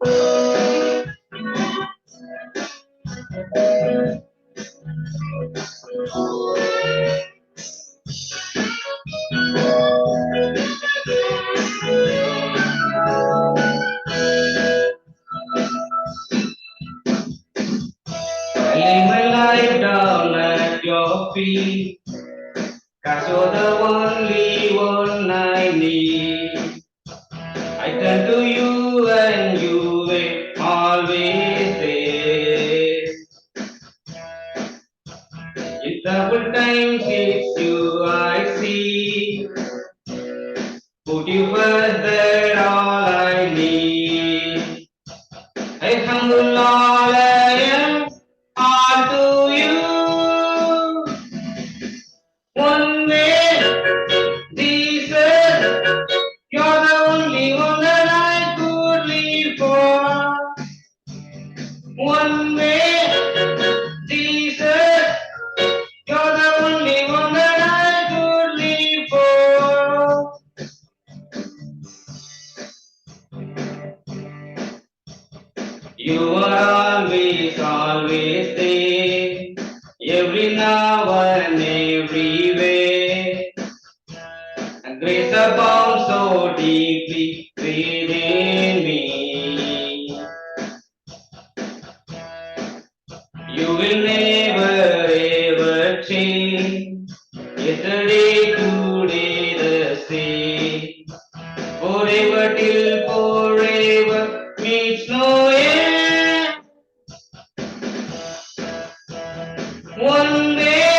I lay my life down at your feet, 'cause you're the only one I need. I turn to you and you will always there. In trouble times it's you I see. Put you first, that all I need. I humble all I am, all to you. One way, Jesus, you're the only one that I could live for. One way, Jesus, you're the only one that I could live for. You are always, always there, every now and everywhere. And grace abounds so deeply within me. You will never ever change. Yesterday, today, the same. Forever till forever meets no end. One day,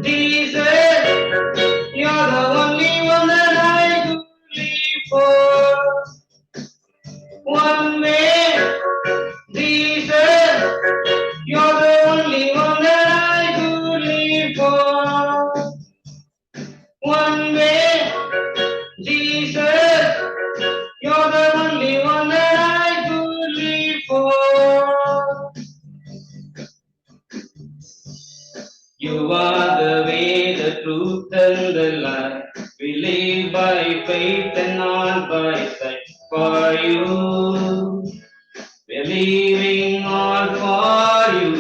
Jesus, you're the only one that I could live for. One way, Jesus, you're the only one that I could live for. One way, Jesus, you're the only one that I could live for. You are the way, the truth, and the life. We live by faith and not by sight. For you, we're living all for you.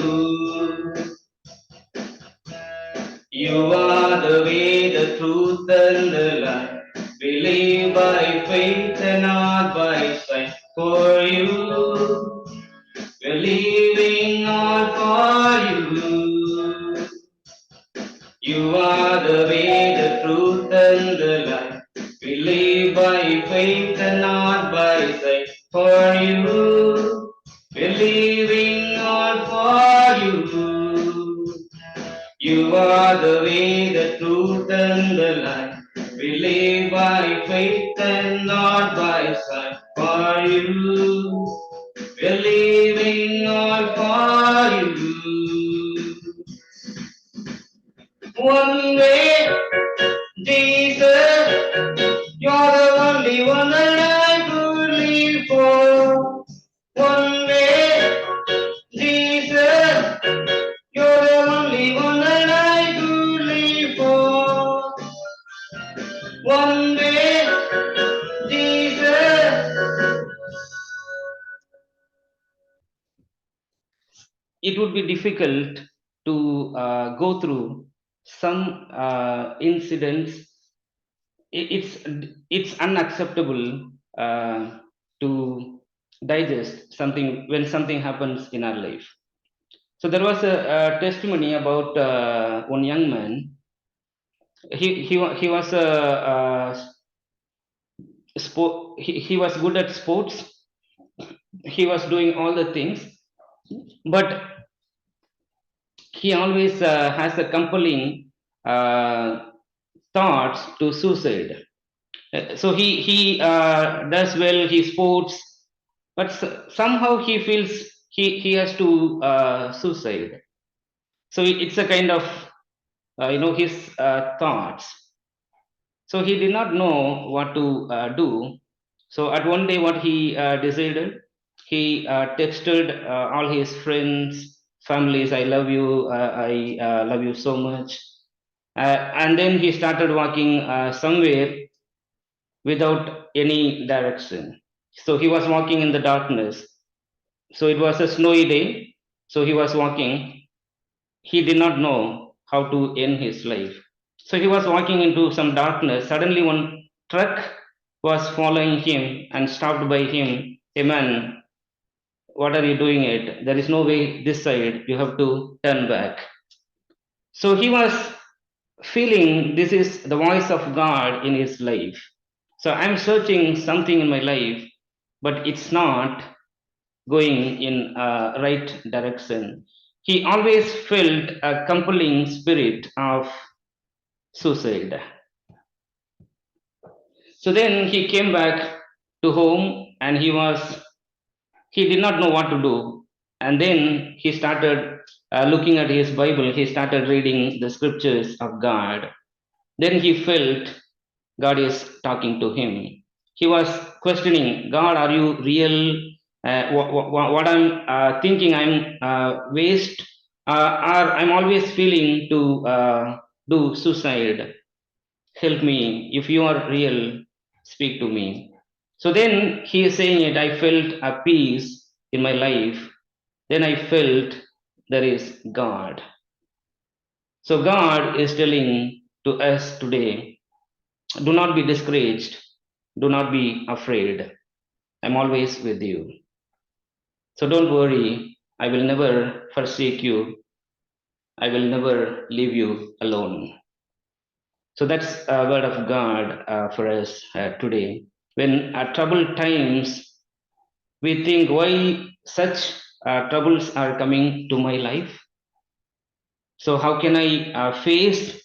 You are the way, the truth, and the life. We live by faith and not by sight. For you, we're living all for you. You are the way, the truth, and the life. We live by faith and not by sight. For you, we're living all for you. You are the way, the truth, and the life. We live by faith and not by sight. For you, we're living all for you. One way, Jesus, you're the only one that I could live for. One way, Jesus, you're the only one that I could live for. One way, Jesus. It would be difficult to go through some incidents. It's unacceptable to digest something when something happens in our life. So there was a testimony about one young man. He was a sport. He was good at sports. He was doing all the things, but he always has a compelling thoughts to suicide. So he does well. He sports, but somehow he feels he has to suicide. So it's a kind of his thoughts. So he did not know what to do. So at one day, what he decided, he texted all his friends, families, "I love you. I love you so much." And then he started walking somewhere without any direction. So he was walking in the darkness. So it was a snowy day. So he was walking. He did not know how to end his life. So he was walking into some darkness. Suddenly, one truck was following him and stopped by him. Hey man, what are you doing it? There is no way this side. You have to turn back. So he was feeling this is the voice of God in his life. So I'm searching something in my life, but it's not going in a right direction. He always felt a compelling spirit of suicide. So then he came back to home and he did not know what to do. And then he started looking at his Bible, he started reading the scriptures of God. Then he felt God is talking to him. He was questioning, God, are you real? What I'm thinking, I'm waste, or I'm always feeling to do suicide. Help me. If you are real, speak to me. So then he is saying it, I felt a peace in my life. Then I felt there is God. So God is telling to us today, do not be discouraged. Do not be afraid. I'm always with you. So don't worry. I will never forsake you. I will never leave you alone. So that's a word of God for us today. When troubled times, we think why such troubles are coming to my life. So how can I face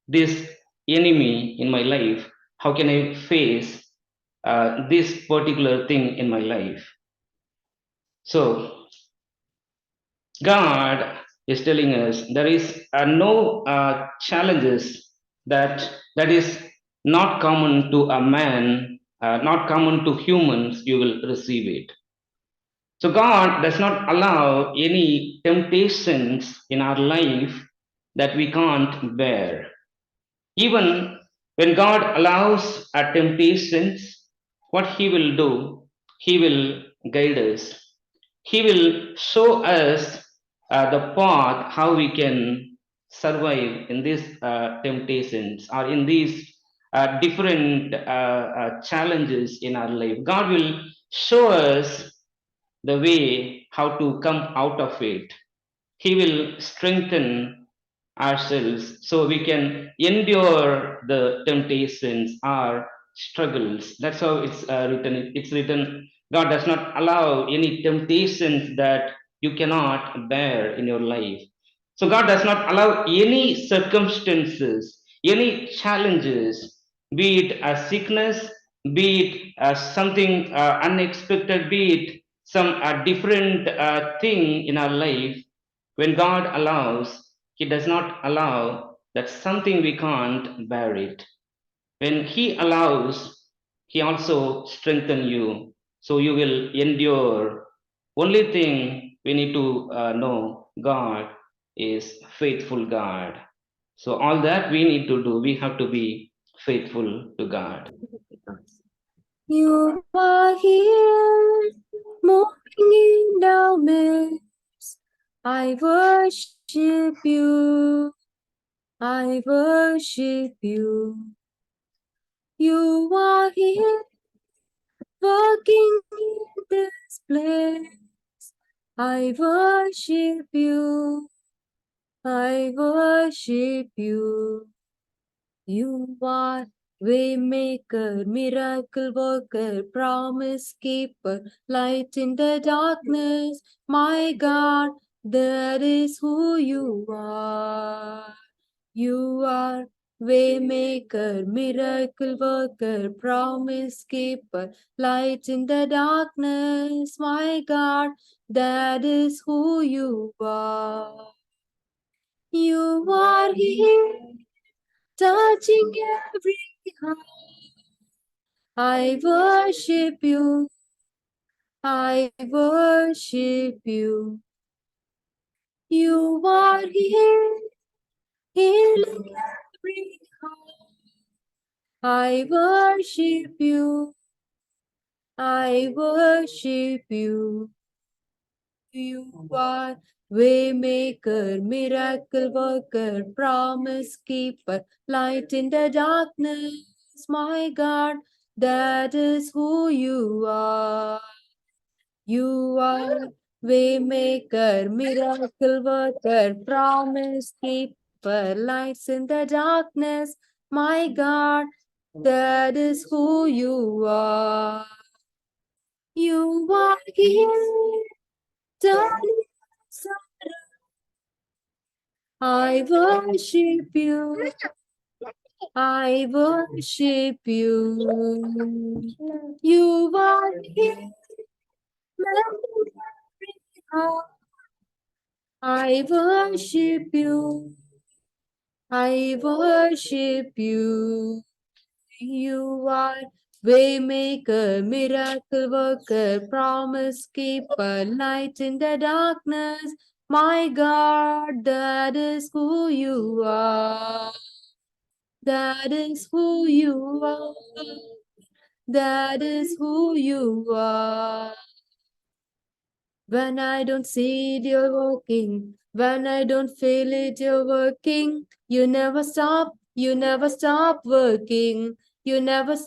this enemy in my life? How can I face this particular thing in my life? So God is telling us there is no challenges that is not common to a man, not common to humans. You will receive it. So God does not allow any temptations in our life that we can't bear. Even when God allows our temptations, what He will do, He will guide us. He will show us the path how we can survive in these temptations or in these different challenges in our life. God will show us the way how to come out of it. He will strengthen ourselves so we can endure the temptations or struggles. That's how it's written. It's written, God does not allow any temptations that you cannot bear in your life. So God does not allow any circumstances, any challenges, be it a sickness, be it something unexpected, be it some different thing in our life. When God allows, He does not allow that something we can't bear it. When He allows, He also strengthen you, so you will endure. Only thing we need to know, God is faithful God. So all that we need to do, we have to be faithful to God. You are here, moving in our midst. I worship you. I worship you. You are here, working in this place. I worship you. I worship you. You are Waymaker, miracle worker, promise keeper, light in the darkness. My God, that is who you are. You are Waymaker, miracle worker, promise keeper, light in the darkness. My God, that is who you are. You are here, touching every heart. I worship you. I worship you. You are here, healing every heart. I worship you. I worship you. You are Waymaker, miracle worker, promise keeper, light in the darkness, my God, that is who you are. You are Waymaker, miracle worker, promise keeper, lights in the darkness, my God, that is who you are. You are here, darling. I worship you. I worship you. You are here. I worship you. I worship you. You are Waymaker, miracle worker, promise keeper, light in the darkness. My God, that is who you are. That is who you are. That is who you are. When I don't see it, you're working. When I don't feel it, you're working. You never stop working. You never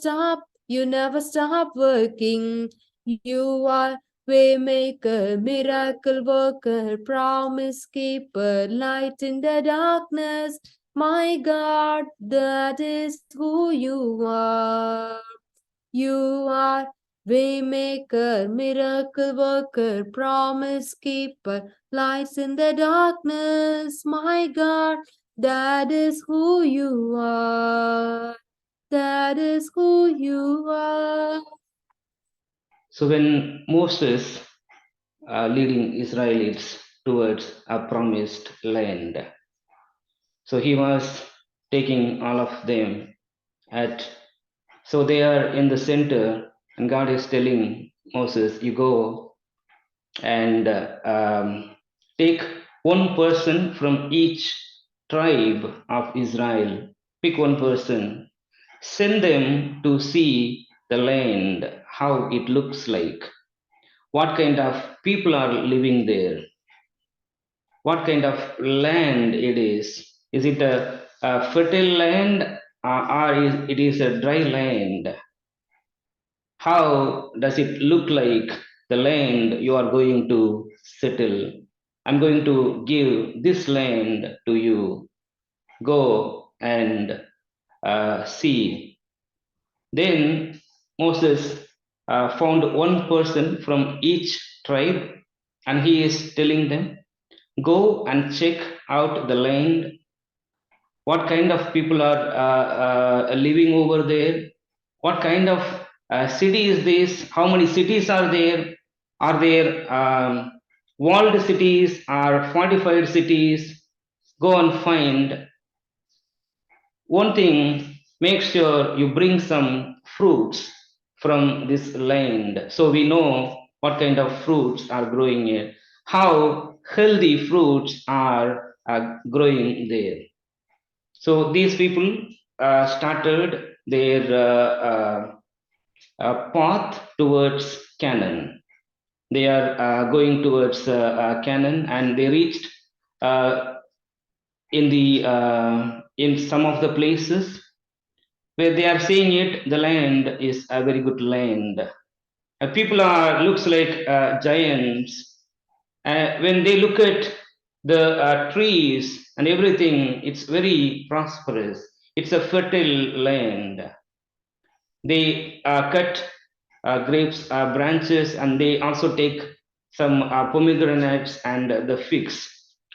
stop working. You are Waymaker, miracle worker, promise keeper, light in the darkness. My God, that is who you are. You are Waymaker, miracle worker, promise keeper, lights in the darkness. My God, that is who you are. That is who you are. So when Moses leading Israelites towards a promised land, so he was taking all of them at, so they are in the center, and God is telling Moses, you go and take one person from each tribe of Israel, pick one person, send them to see the land, how it looks like, what kind of people are living there, what kind of land it is. Is it a fertile land, or it is a dry land? How does it look like the land you are going to settle? I'm going to give this land to you. Go and see. Then Moses found one person from each tribe, and he is telling them, go and check out the land. What kind of people are living over there? What kind of city is this? How many cities are there? Are there walled cities or fortified cities? Go and find. One thing, make sure you bring some fruits from this land so we know what kind of fruits are growing here, how healthy fruits are growing there. So these people started their path towards Canaan. They are going towards Canaan, and they reached uh, in some of the places where they are seeing it. The land is a very good land. People are looks like giants. When they look at the trees and everything, it's very prosperous. It's a fertile land. They cut grapes branches, and they also take some pomegranates and the figs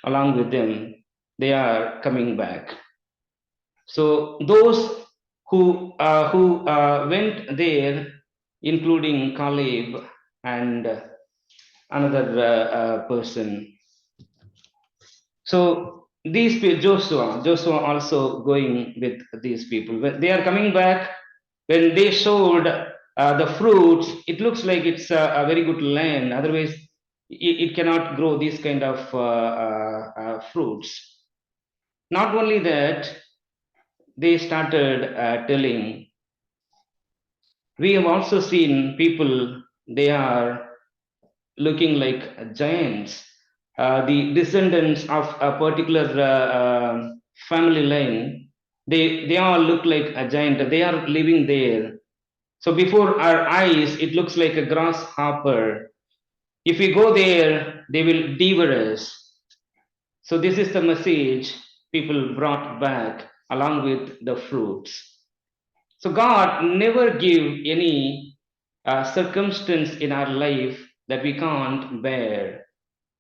along with them. They are coming back. So those who went there, including Caleb and another person. So these Joshua also going with these people. When they are coming back, when they showed the fruits, it looks like it's a very good land. Otherwise, it cannot grow these kind of fruits. Not only that, they started telling, We have also seen people, they are looking like giants. The descendants of a particular family line, they all look like a giant. They are living there. So before our eyes, it looks like a grasshopper. If we go there, they will devour us. So this is the message people brought back along with the fruits. So God never give any circumstance in our life that we can't bear,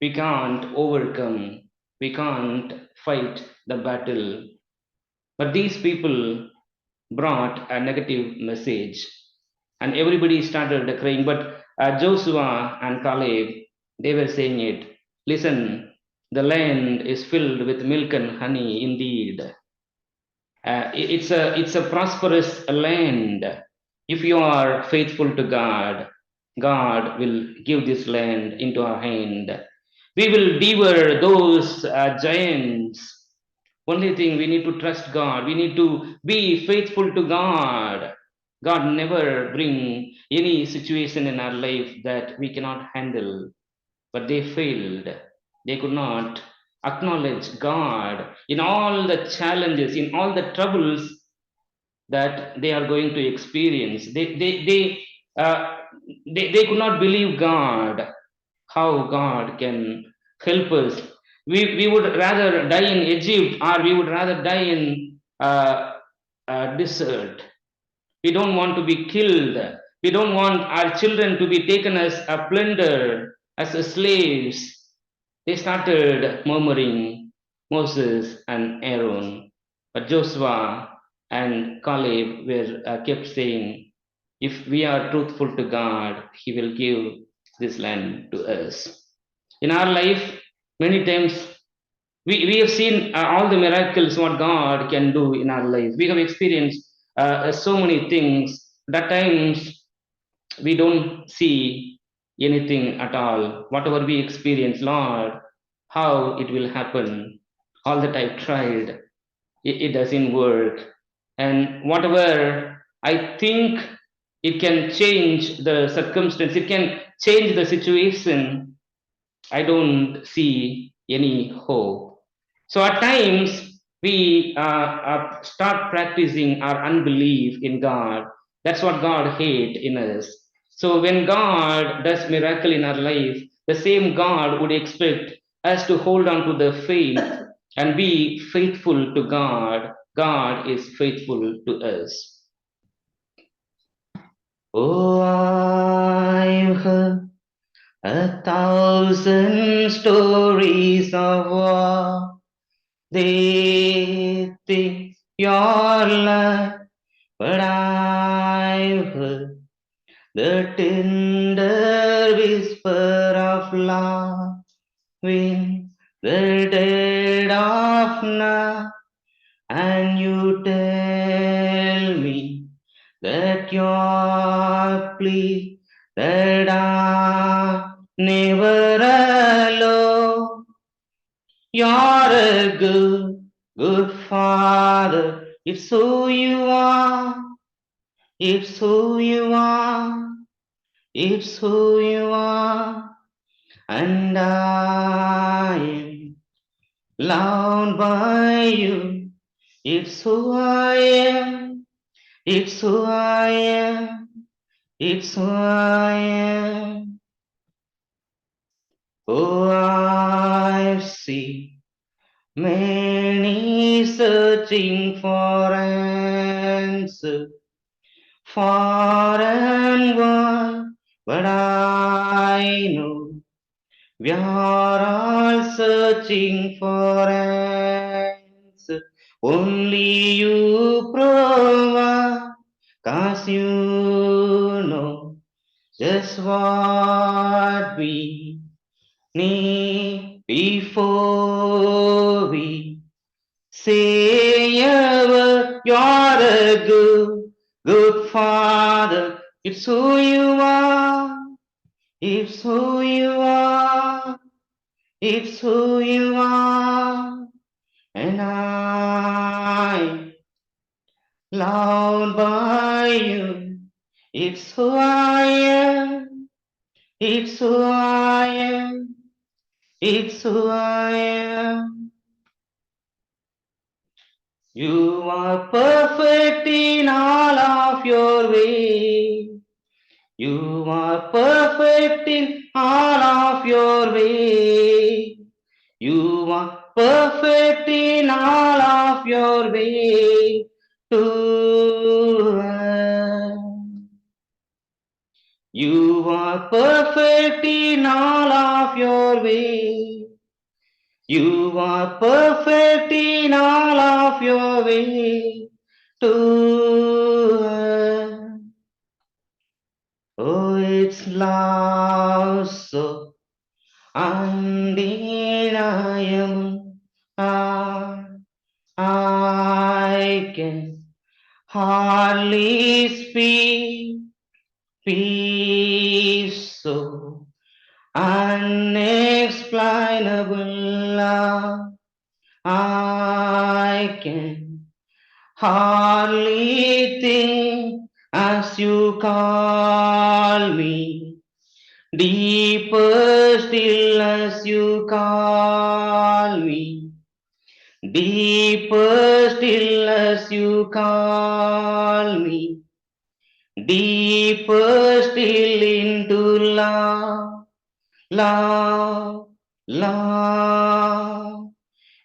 we can't overcome, we can't fight the battle. But these people brought a negative message, and everybody started crying. But Joshua and Caleb, they were saying it. Listen, the land is filled with milk and honey indeed. It's a prosperous land. If you are faithful to God, God will give this land into our hand. We will devour those giants. Only thing, we need to trust God. We need to be faithful to God. God never bring any situation in our life that we cannot handle, but they failed. They could not acknowledge God in all the challenges, in all the troubles that they are going to experience. Uh, they could not believe God, how God can help us. We would rather die in Egypt, or we would rather die in desert. We don't want to be killed. We don't want our children to be taken as a plunder, as a slaves. They started murmuring, Moses and Aaron. But Joshua and Caleb were kept saying, if we are truthful to God, He will give this land to us. In our life, many times we have seen all the miracles what God can do in our life. We have experienced so many things. That times we don't see anything at all. Whatever we experience, Lord, how it will happen. All that I've tried, it doesn't work. And whatever I think it can change the circumstance, it can change the situation, I don't see any hope. So at times we start practicing our unbelief in God. That's what God hates in us. So when God does miracle in our life, the same God would expect us to hold on to the faith and be faithful to God. God is faithful to us. Oh, I've heard 1,000 stories of war. They think you're like, but I've heard the tender whisper of love in the dead of night, and you tell me that you're pleased that I'm never alone. You're a good, good father. It's who you are. It's who you are. It's who you are. And I am loved by you. It's who I am. It's who I am. It's who I am. Oh, I've seen many searching for answers, far and wide, but I know we are all searching for answers. Only you provide, 'cause you know just what we need before we say a word. You're a good, good father. It's who you are. It's who you are. It's who you are. And I'm loved by you. It's who I am. It's who I am. It's who I am. You are perfect in all of your ways. You are perfect in all of your ways. You are perfect in all of your ways. To us. You are perfect in all of your ways. You are perfect in all of your ways. To us. Oh, it's love so undeniable. I can hardly speak. Peace so unexplainable. I can hardly think as you call me. Deeper still as you call me. Deeper still as you call me. Deeper still into love, love, love.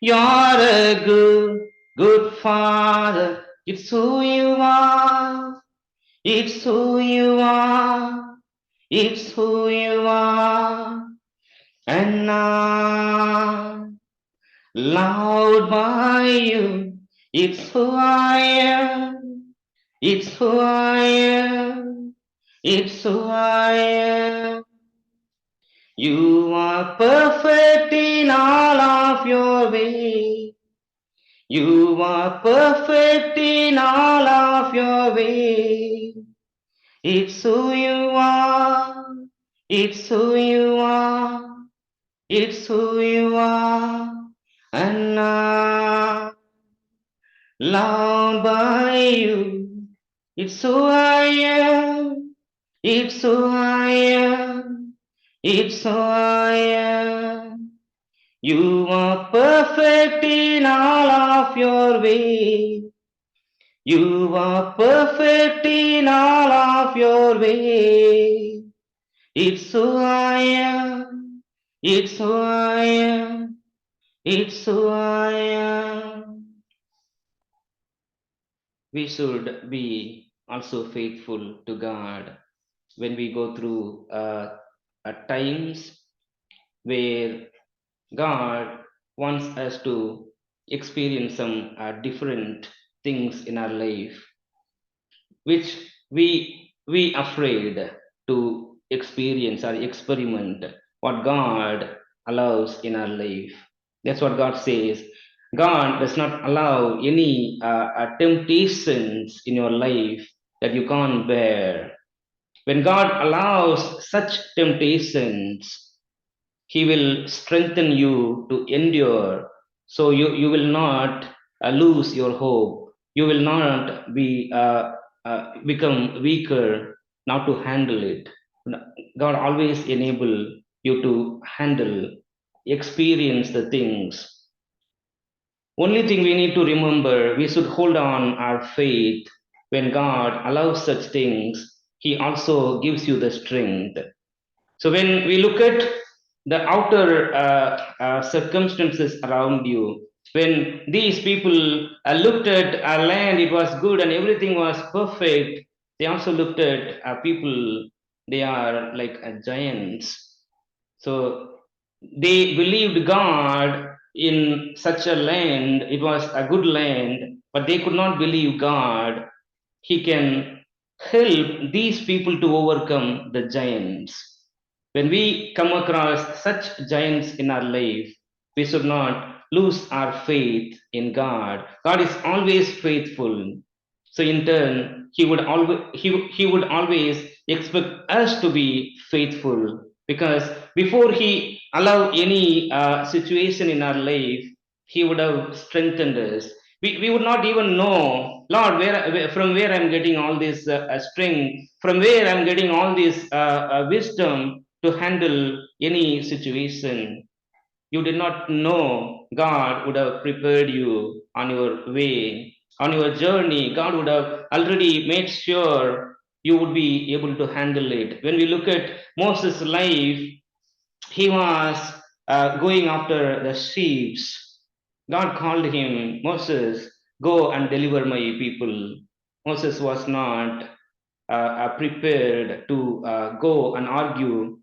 You're a good, good father. It's who you are. It's who you are. It's who you are. And I'm loved by you. It's who I am. It's who I am. It's who I am. You are perfect in all of your ways. You are perfect in all of your ways. It's who you are. It's who you are. It's who you are. And I'm loved by you. It's who I am. It's who I am. It's who I am. You are perfect in all of your ways. You are perfect in all of your ways. It's who I am. It's who I am. It's who I am. We should be also faithful to God when we go through times where God wants us to experience some different things in our life, which we afraid to experience or experiment what God allows in our life. That's what God says. God does not allow any temptations in your life that you can't bear. When God allows such temptations, he will strengthen you to endure. So you will not lose your hope. You will not become weaker not to handle it. God always enable you to handle, experience the things. Only thing we need to remember, we should hold on our faith. When God allows such things, he also gives you the strength. So when we look at the outer circumstances around you, when these people looked at our land, it was good and everything was perfect. They also looked at people, they are like giants. So they believed God in such a land, it was a good land, but they could not believe God. He can help these people to overcome the giants. When we come across such giants in our life, we should not lose our faith in God. God is always faithful. So in turn, he would always expect us to be faithful, because before he allow any situation in our life, he would have strengthened us. We would not even know Lord, from where I'm getting all this strength, from where I'm getting all this wisdom to handle any situation. You did not know God would have prepared you on your way, on your journey. God would have already made sure you would be able to handle it. When we look at Moses' life, he was going after the sheep. God called him, Moses, go and deliver my people. Moses was not prepared to go and argue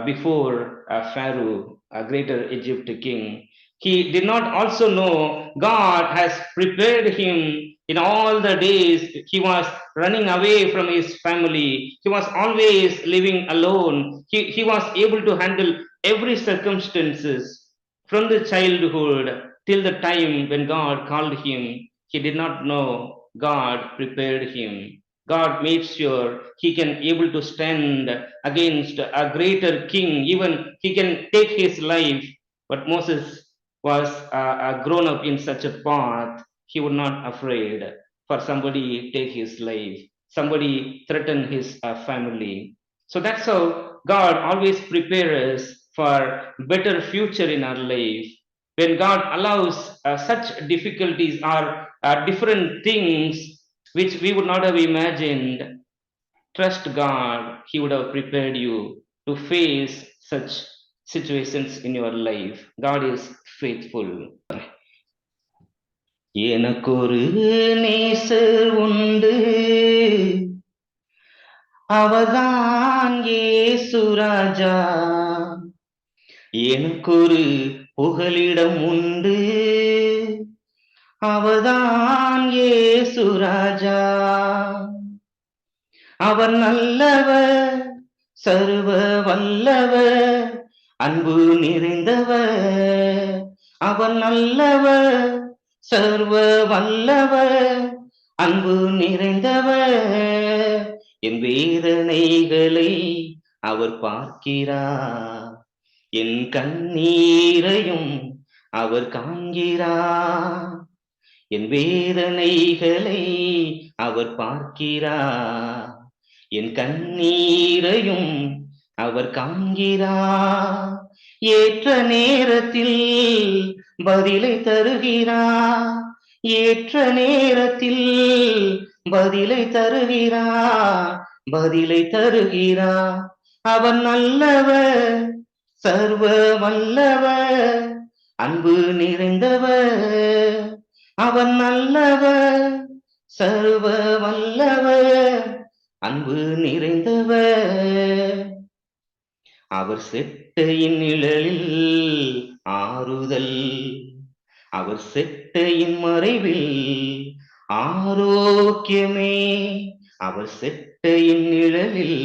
before Pharaoh, a greater Egypt king. He did not also know God has prepared him in all the days he was running away from his family. He was always living alone. He was able to handle every circumstances from the childhood till the time when God called him. He did not know God prepared him. God made sure he can able to stand against a greater king. Even he can take his life. But Moses was grown up in such a path. He would not afraid for somebody take his life. Somebody threaten his family. So that's how God always prepares us for better future in our life. When God allows such difficulties or different things which we would not have imagined, trust God, He would have prepared you to face such situations in your life. God is faithful. எனக்கொரு நேசர் உண்டு, அவர்தான் இயேசு ராஜா. எனக்கொரு புகலிடம் உண்டு, அவர்தான் இயேசு ராஜா. அவர் நல்லவர், சர்வ வல்லவர், அன்பு நிறைந்தவர். அவர் நல்லவர், சர்வ வல்லவர், அன்பு நிறைந்தவர். என் வேதனைகளை அவர் பார்க்கிறார், என் கண்ணீரையும் அவர் காண்கிறார். என் வேதனைகளை அவர் பார்க்கிறார், என் கண்ணீரையும் அவர் காண்கிறார். ஏற்ற நேரத்தில் பதிலை தருகிறார், ஏற்ற நேரத்தில் பதிலை தருகிறார், பதிலை தருகிறார். அவர் நல்லவர், சர்வ வல்லவர், அன்பு நிறைந்தவர். அவர் நல்லவர், சர்வ வல்லவர், அன்பு நிறைந்தவர். அவர் செட்டையின் நிழலில் ஆறுதல், அவர் செட்டையின் மறைவில் ஆரோக்கியமே. அவர் செட்டையின் நிழலில்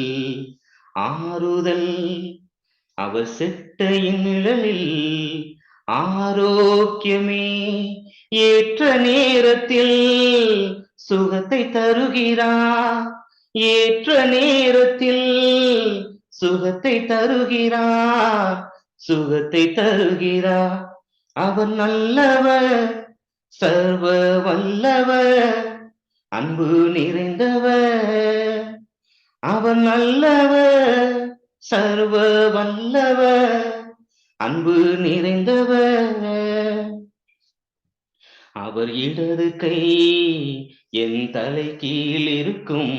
ஆறுதல், அவர் செட்டையின் நிழலில் ஆரோக்கியமே. ஏற்ற நேரத்தில் சுகத்தை தருகிறார், ஏற்ற நேரத்தில் சுகத்தை தருகிறார், சுகத்தை தருகிறார். அவர் நல்லவர், சர்வ வல்லவர், அன்பு நிறைந்தவர். அவர் நல்லவர், சர்வ வல்லவர், அன்பு நிறைந்தவர். அவர் இடது கை என் தலை கீழ் இருக்கும்,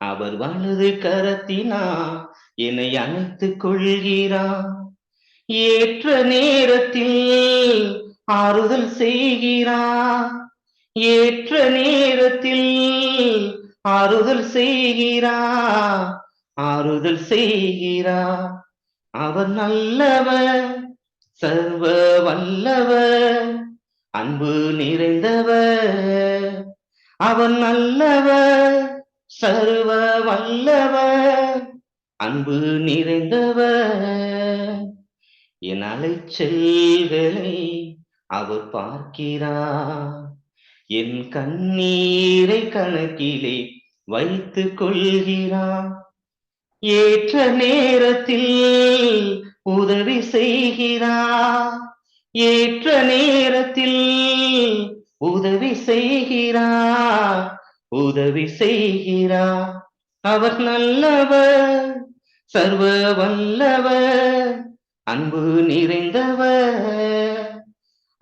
அவர் வலது கரத்தினா என்னை அணைத்துக் கொள்கிறார். ஏற்ற நேரத்தில் ஆறுதல் செய்கிறார், ஏற்ற நேரத்தில் ஆறுதல் செய்கிறார், ஆறுதல் செய்கிறார். அவர் நல்லவர், சர்வ வல்லவர், அன்பு நிறைந்தவர். அவர் நல்லவர், சர்வ வல்லவர், அன்பு நிறைந்தவர். என் அலைச்சல்களை அவர் பார்க்கிறார், என் கண்ணீரை கணக்கிலே வைத்துக் கொள்கிறார். ஏற்ற நேரத்தில் உதவி செய்கிறார், ஏற்ற நேரத்தில் உதவி செய்கிறார், உதவி செய்கிறார். அவர் நல்லவர், சர்வ வல்லவர், அன்பு நிறைந்தவர்.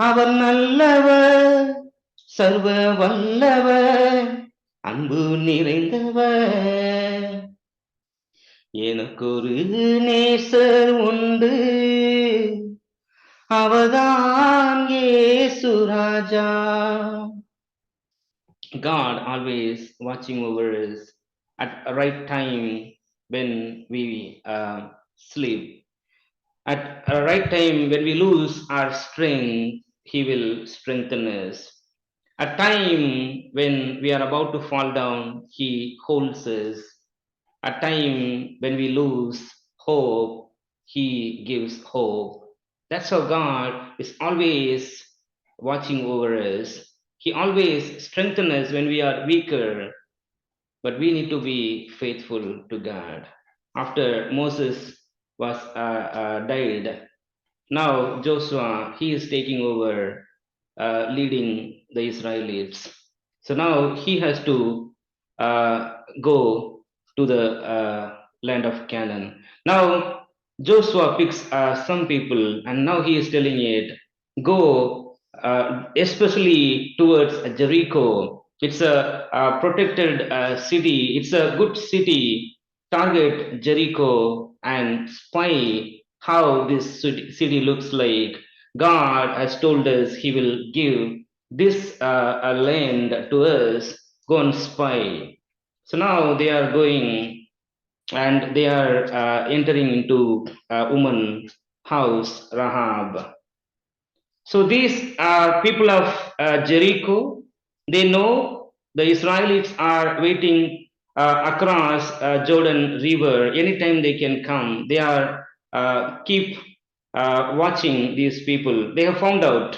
அவர் நல்லவர், சர்வ வல்லவர், அன்பு நிறைந்தவர். எனக்கொரு நேசர் உண்டு, அவர்தான் இயேசு ராஜா. God always watching over us at a right time when we sleep. At a right time when we lose our strength, He will strengthen us. At time when we are about to fall down, He holds us. At time when we lose hope, He gives hope. That's how God is always watching over us. He always strengthens us when we are weaker, but we need to be faithful to God. After Moses was died, now Joshua, he is taking over, leading the Israelites. So now he has to go to the land of Canaan. Now Joshua picks some people, and now he is telling it, go especially towards Jericho. It's a protected city. It's a good city. Target Jericho and spy how this city looks like. God has told us He will give this land to us. Go and spy. So now they are going, and they are entering into a woman's house, Rahab. So these people of Jericho, they know the Israelites are waiting across Jordan River. Anytime they can come, they are keep watching these people. They have found out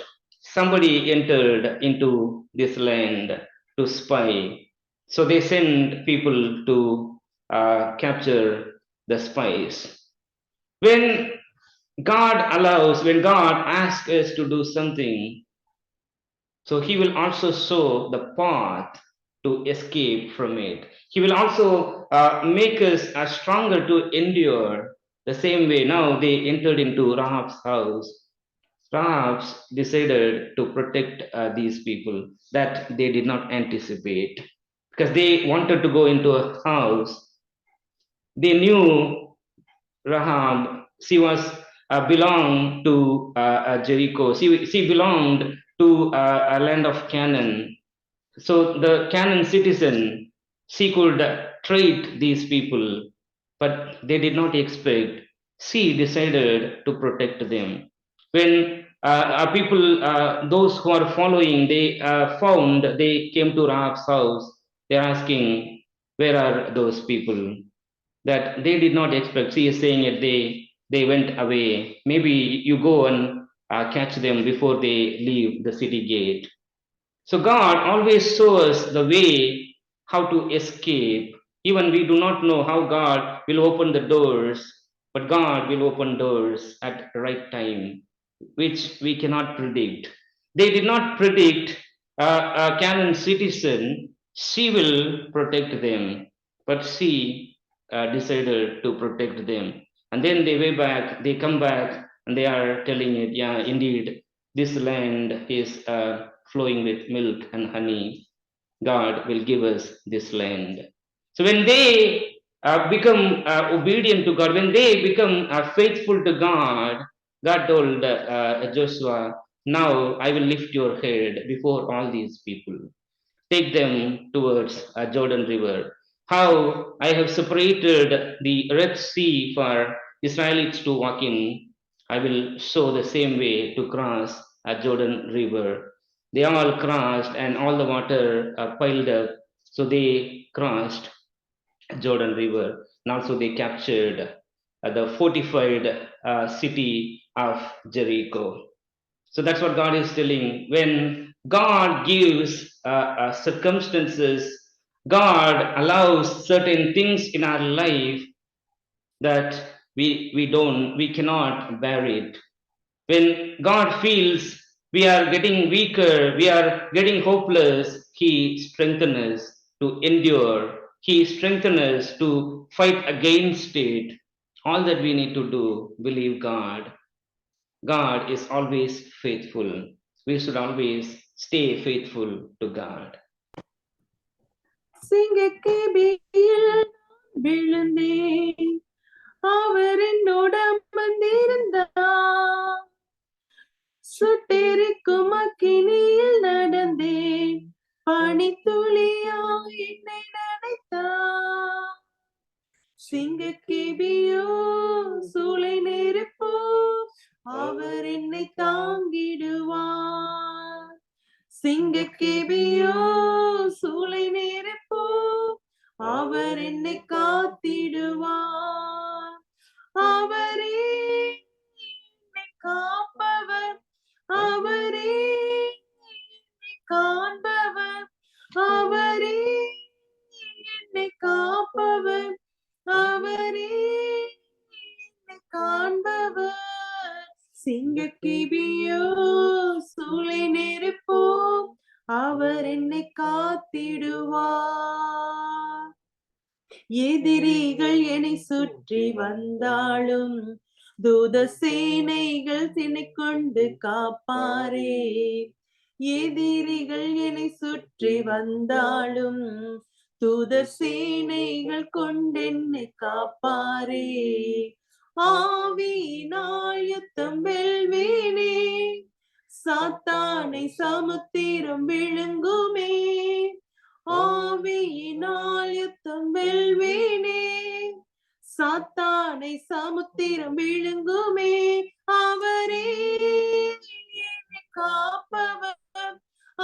somebody entered into this land to spy. So they send people to capture the spies. When God allows, when God asks us to do something, so He will also show the path to escape from it. He will also make us stronger to endure. The same way, now they entered into Rahab's house. Rahab decided to protect these people that they did not anticipate, because they wanted to go into a house. They knew Rahab, she was belonged to Jericho. She belonged to a land of Canaan. So the Canaan citizen, she could treat these people, but they did not expect. She decided to protect them. When people, those who are following, they found, they came to Rahab's house. They're asking, where are those people? That they did not expect. She is saying that they went away. Maybe you go and catch them before they leave the city gate. So God always shows the way how to escape. Even we do not know how God will open the doors, but God will open doors at the right time, which we cannot predict. They did not predict a Canaan citizen. She will protect them, but she decided to protect them. And then they come back, and they are telling it, yeah, indeed, this land is flowing with milk and honey. God will give us this land. So when they become obedient to God, when they become faithful to God, God told Joshua, now I will lift your head before all these people. Take them towards Jordan River. How I have separated the Red Sea for Israelites to walk in, I will show the same way to cross Jordan River. They all crossed, and all the water piled up. So they crossed Jordan River, and also they captured the fortified city of Jericho. So that's what God is telling. When God gives circumstances, God allows certain things in our life that we cannot bear it. When God feels we are getting weaker, we are getting hopeless, He strengthens us to endure. He strengthens us to fight against it. All that we need to do, believe God. God is always faithful. We should always stay faithful to God. சிங்கக்கேபியில் விழுந்தேன், அவர் என்னோட அமர்ந்திருந்தார். சுட்டெரிக்கும் அக்கினியில் நடந்தேன், பனித்துளியாய் என்னை நனைத்தார். சிங்கக்கேபியோ சூளை நெருப்போ, அவர் என்னை தாங்கிடுவார். சிங்கக்கேபியோ சூளை நெருப்போ, அவர் என்னை காத்திடுவார். அவரே என்னை காப்பவர், அவரே என்னை காண்பவர், அவரே என்னை காப்பவர், அவரே என்னை காண்பவர். சிங்கக்கேபியோ சூளை நெருப்போ, அவர் என்னை காத்திடுவார். எதிரிகள் என்னை சுற்றி வந்தாலும், தூத சேனைகள் தினை கொண்டு காப்பாரே. எதிரிகள் என்னை சுற்றி வந்தாலும், தூதர் சேனைகள் கொண்டென்னை காப்பாரே. ஆவியினால் யுத்தம் வெல்வேனே, சாத்தானை சமுத்திரம் விழுங்குமே. ஆவியினால் யுத்தம் வெல்வேனே, சாத்தானை சமுத்திரம் விழுங்குமே. அவரே என்னை காப்பவர்,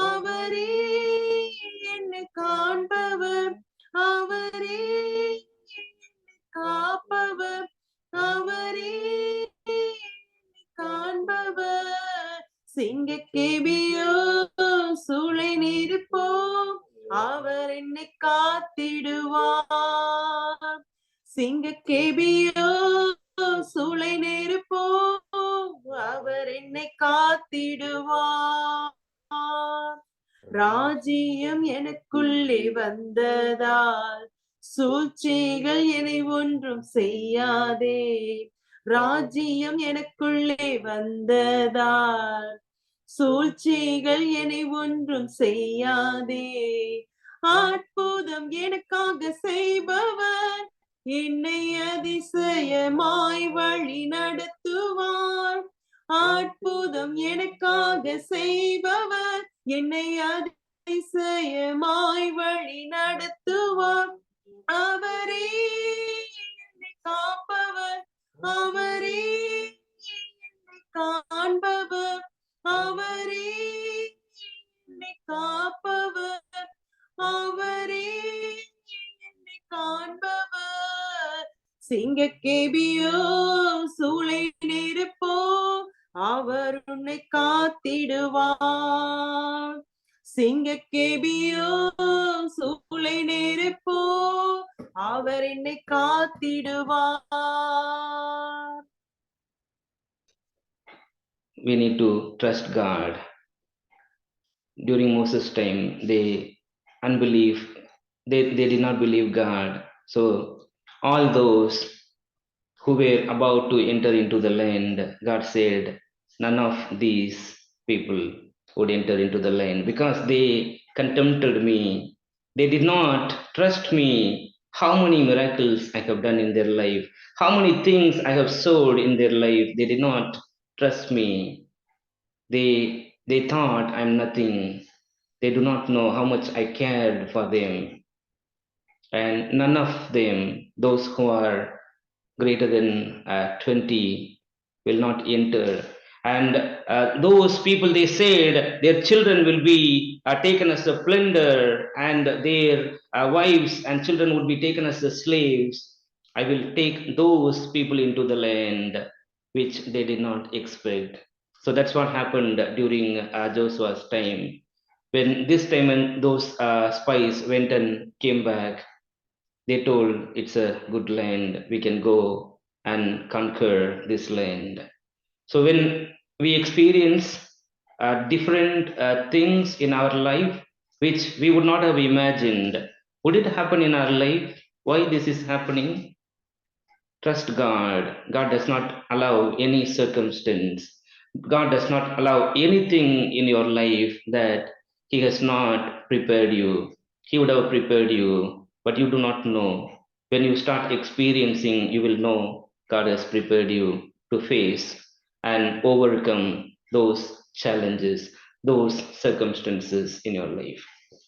அவரே என்னை காண்பவர், அவரே என்னை காப்பவர், அவரே என்னை காண்பவர். சிங்கக்கேபியோ சூளை நெருப்போ, அவர் என்னை காத்திடுவார். சிங்கக்கேபியோ சூளை நெருப்போ, அவர் என்னை காத்திடுவார். ராஜ்யம் எனக்குள்ளே வந்ததால், சூழ்ச்சிகள் என்னை ஒன்றும் செய்யாதே. ராஜ்யம் எனக்குள்ளே வந்ததால், சூழ்ச்சிகள் என்னை ஒன்றும் செய்யாதே. அற்புதம் எனக்காக செய்பவர், என்னை அதிசயமாய் வழி நடத்துவார். அற்புதம் எனக்காக செய்பவர், என்னை அதிசயமாய் வழி நடத்துவார். அவரே என்னை காப்பவர், அவரே என்னை காண்பவர், அவரே என்னை காப்பவர், அவரே என்னை காண்பவர். சிங்கக்கேபியோ சூளை நெருப்போ, அவர் உன்னை காத்திடுவார். சிங்கக்கேபியோ சூளை நெருப்போ, அவர் என்னை காத்திடுவார். We need to trust God. During Moses' time, they did not believe God. So all those who were about to enter into the land, God said, none of these people would enter into the land because they contempted me. They did not trust me. How many miracles I have done in their life, how many things I have sowed in their life. They did not trust me. They thought I'm nothing. They do not know how much I cared for them. And none of them, those who are greater than 20, will not enter. And those people, they said their children will be taken as a plunder, and their wives and children would be taken as the slaves. I will take those people into the land which they did not expect. So that's what happened during Joshua's time. When this time when those spies went and came back, they told it's a good land, we can go and conquer this land. So when we experience different things in our life which we would not have imagined. Would it happen in our life? Why this is happening? Trust God. God does not allow any circumstance. God does not allow anything in your life that He has not prepared you. He would have prepared you, but you do not know. When you start experiencing, you will know God has prepared you to face and overcome those challenges, those circumstances in your life.